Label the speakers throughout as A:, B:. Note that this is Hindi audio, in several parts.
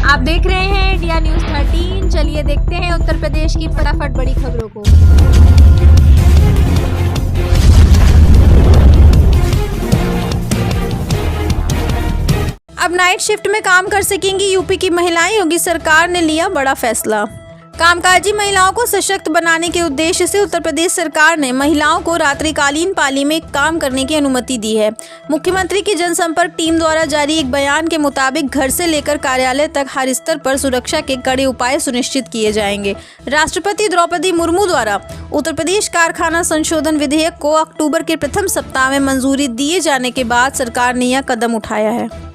A: आप देख रहे हैं इंडिया न्यूज़ 13। चलिए देखते हैं उत्तर प्रदेश की फटाफट बड़ी खबरों को। अब नाइट शिफ्ट में काम कर सकेंगी यूपी की महिलाएं, योगी सरकार ने लिया बड़ा फैसला। कामकाजी महिलाओं को सशक्त बनाने के उद्देश्य से उत्तर प्रदेश सरकार ने महिलाओं को रात्रिकालीन पाली में काम करने की अनुमति दी है। मुख्यमंत्री की जनसंपर्क टीम द्वारा जारी एक बयान के मुताबिक घर से लेकर कार्यालय तक हर स्तर पर सुरक्षा के कड़े उपाय सुनिश्चित किए जाएंगे। राष्ट्रपति द्रौपदी मुर्मू द्वारा उत्तर प्रदेश कारखाना संशोधन विधेयक को अक्टूबर के प्रथम सप्ताह में मंजूरी दिए जाने के बाद सरकार ने यह कदम उठाया है।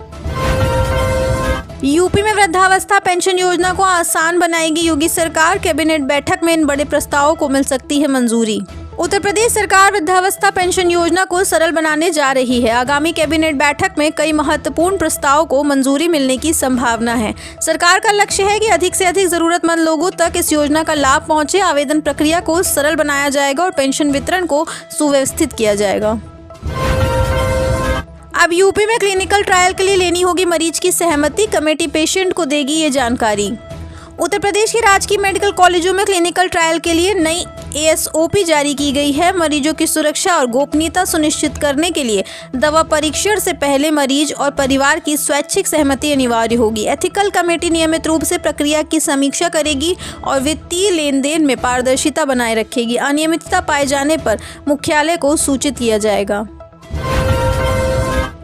A: यूपी में वृद्धावस्था पेंशन योजना को आसान बनाएगी योगी सरकार। कैबिनेट बैठक में इन बड़े प्रस्तावों को मिल सकती है मंजूरी। उत्तर प्रदेश सरकार वृद्धावस्था पेंशन योजना को सरल बनाने जा रही है। आगामी कैबिनेट बैठक में कई महत्वपूर्ण प्रस्तावों को मंजूरी मिलने की संभावना है। सरकार का लक्ष्य है कि अधिक से अधिक जरूरतमंद लोगों तक इस योजना का लाभ पहुंचे। आवेदन प्रक्रिया को सरल बनाया जाएगा और पेंशन वितरण को सुव्यवस्थित किया जाएगा। अब यूपी में क्लिनिकल ट्रायल के लिए लेनी होगी मरीज की सहमति। कमेटी पेशेंट को देगी ये जानकारी। उत्तर प्रदेश के राजकीय मेडिकल कॉलेजों में क्लिनिकल ट्रायल के लिए नई ASOP जारी की गई है। मरीजों की सुरक्षा और गोपनीयता सुनिश्चित करने के लिए दवा परीक्षण से पहले मरीज और परिवार की स्वैच्छिक सहमति अनिवार्य होगी। एथिकल कमेटी नियमित रूप से प्रक्रिया की समीक्षा करेगी और वित्तीय लेन देन में पारदर्शिता बनाए रखेगी। अनियमितता पाए जाने पर मुख्यालय को सूचित किया जाएगा।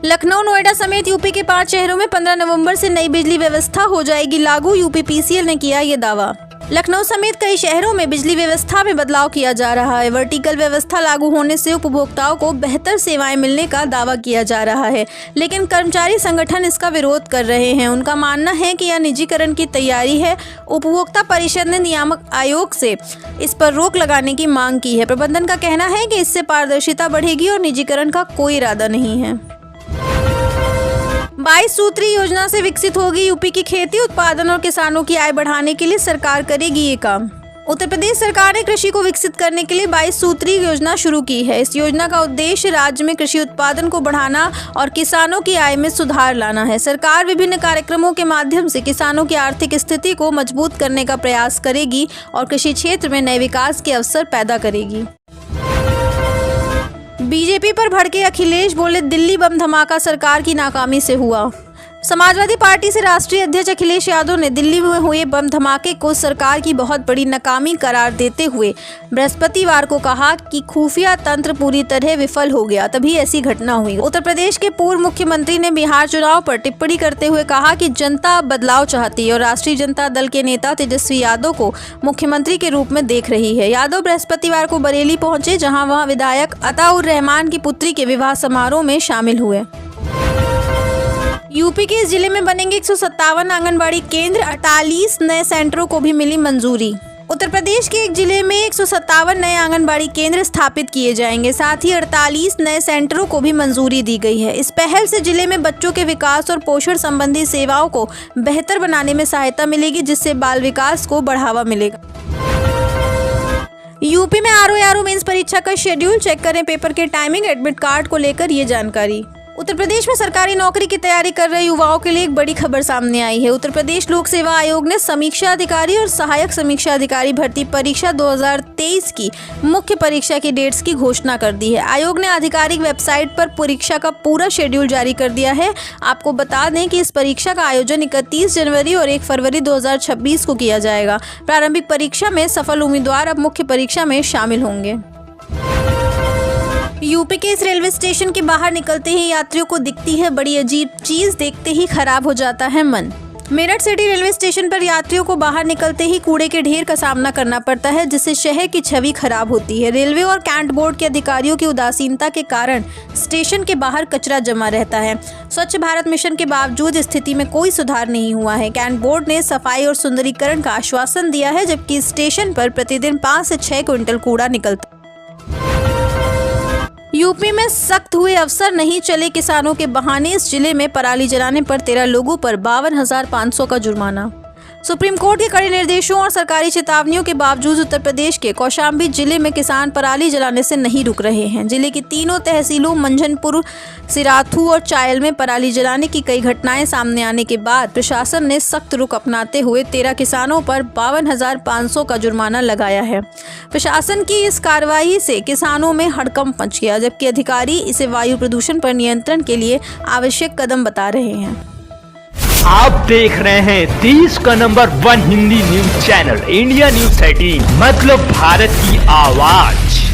A: लखनऊ, नोएडा समेत यूपी के 5 शहरों में 15 नवंबर से नई बिजली व्यवस्था हो जाएगी लागू। UPPCL ने किया ये दावा। लखनऊ समेत कई शहरों में बिजली व्यवस्था में बदलाव किया जा रहा है। वर्टिकल व्यवस्था लागू होने से उपभोक्ताओं को बेहतर सेवाएं मिलने का दावा किया जा रहा है, लेकिन कर्मचारी संगठन इसका विरोध कर रहे हैं। उनका मानना है कि यह निजीकरण की तैयारी है। उपभोक्ता परिषद ने नियामक आयोग से इस पर रोक लगाने की मांग की है। प्रबंधन का कहना है कि इससे पारदर्शिता बढ़ेगी और निजीकरण का कोई इरादा नहीं है। 22 सूत्री योजना से विकसित होगी यूपी की खेती। उत्पादन और किसानों की आय बढ़ाने के लिए सरकार करेगी ये काम। उत्तर प्रदेश सरकार ने कृषि को विकसित करने के लिए 22 सूत्री योजना शुरू की है। इस योजना का उद्देश्य राज्य में कृषि उत्पादन को बढ़ाना और किसानों की आय में सुधार लाना है। सरकार विभिन्न कार्यक्रमों के माध्यम से किसानों की आर्थिक स्थिति को मजबूत करने का प्रयास करेगी और कृषि क्षेत्र में नए विकास के अवसर पैदा करेगी। बीजेपी पर भड़के अखिलेश, बोले दिल्ली बम धमाका सरकार की नाकामी से हुआ। समाजवादी पार्टी से राष्ट्रीय अध्यक्ष अखिलेश यादव ने दिल्ली में हुए बम धमाके को सरकार की बहुत बड़ी नाकामी करार देते हुए बृहस्पतिवार को कहा कि खुफिया तंत्र पूरी तरह विफल हो गया, तभी ऐसी घटना हुई। उत्तर प्रदेश के पूर्व मुख्यमंत्री ने बिहार चुनाव पर टिप्पणी करते हुए कहा कि जनता बदलाव चाहती है और राष्ट्रीय जनता दल के नेता तेजस्वी यादव को मुख्यमंत्री के रूप में देख रही है। यादव बृहस्पतिवार को बरेली पहुंचे, जहां वह विधायक अताउर रहमान की पुत्री के विवाह समारोह में शामिल हुए। यूपी के इस जिले में बनेंगे 157 आंगनबाड़ी केंद्र। 48 नए सेंटरों को भी मिली मंजूरी। उत्तर प्रदेश के एक जिले में 157 नए आंगनबाड़ी केंद्र स्थापित किए जाएंगे। साथ ही 48 नए सेंटरों को भी मंजूरी दी गई है। इस पहल से जिले में बच्चों के विकास और पोषण संबंधी सेवाओं को बेहतर बनाने में सहायता मिलेगी, जिससे बाल विकास को बढ़ावा मिलेगा। यूपी में RO मेंस परीक्षा का शेड्यूल चेक करें। पेपर के टाइमिंग, एडमिट कार्ड को लेकर ये जानकारी। उत्तर प्रदेश में सरकारी नौकरी की तैयारी कर रहे युवाओं के लिए एक बड़ी खबर सामने आई है। उत्तर प्रदेश लोक सेवा आयोग ने समीक्षा अधिकारी और सहायक समीक्षा अधिकारी भर्ती परीक्षा 2023 की मुख्य परीक्षा की डेट्स की घोषणा कर दी है। आयोग ने आधिकारिक वेबसाइट पर परीक्षा का पूरा शेड्यूल जारी कर दिया है। आपको बता दें कि इस परीक्षा का आयोजन 31 जनवरी और 1 फरवरी 2026 को किया जाएगा। प्रारंभिक परीक्षा में सफल उम्मीदवार अब मुख्य परीक्षा में शामिल होंगे। यूपी के इस रेलवे स्टेशन के बाहर निकलते ही यात्रियों को दिखती है बड़ी अजीब चीज, देखते ही खराब हो जाता है मन। मेरठ सिटी रेलवे स्टेशन पर यात्रियों को बाहर निकलते ही कूड़े के ढेर का सामना करना पड़ता है, जिससे शहर की छवि खराब होती है। रेलवे और कैंट बोर्ड के अधिकारियों की उदासीनता के कारण स्टेशन के बाहर कचरा जमा रहता है। स्वच्छ भारत मिशन के बावजूद स्थिति में कोई सुधार नहीं हुआ है। कैंट बोर्ड ने सफाई और सुंदरीकरण का आश्वासन दिया है, जबकि स्टेशन पर प्रतिदिन 5 से 6 क्विंटल कूड़ा निकलता है। यूपी में सख्त हुए अफसर, नहीं चले किसानों के बहाने। इस जिले में पराली जलाने पर 13 लोगों पर 52,500 का जुर्माना। सुप्रीम कोर्ट के कड़े निर्देशों और सरकारी चेतावनियों के बावजूद उत्तर प्रदेश के कौशाम्बी जिले में किसान पराली जलाने से नहीं रुक रहे हैं। जिले की तीनों तहसीलों मंझनपुर, सिराथू और चायल में पराली जलाने की कई घटनाएं सामने आने के बाद प्रशासन ने सख्त रुख अपनाते हुए 13 किसानों पर 52,500 का जुर्माना लगाया है। प्रशासन की इस कार्रवाई से किसानों में हड़कंप मच गया, जबकि अधिकारी इसे वायु प्रदूषण पर नियंत्रण के लिए आवश्यक कदम बता रहे हैं।
B: आप देख रहे हैं देश का number 1 Hindi news channel India news 13, मतलब भारत की आवाज।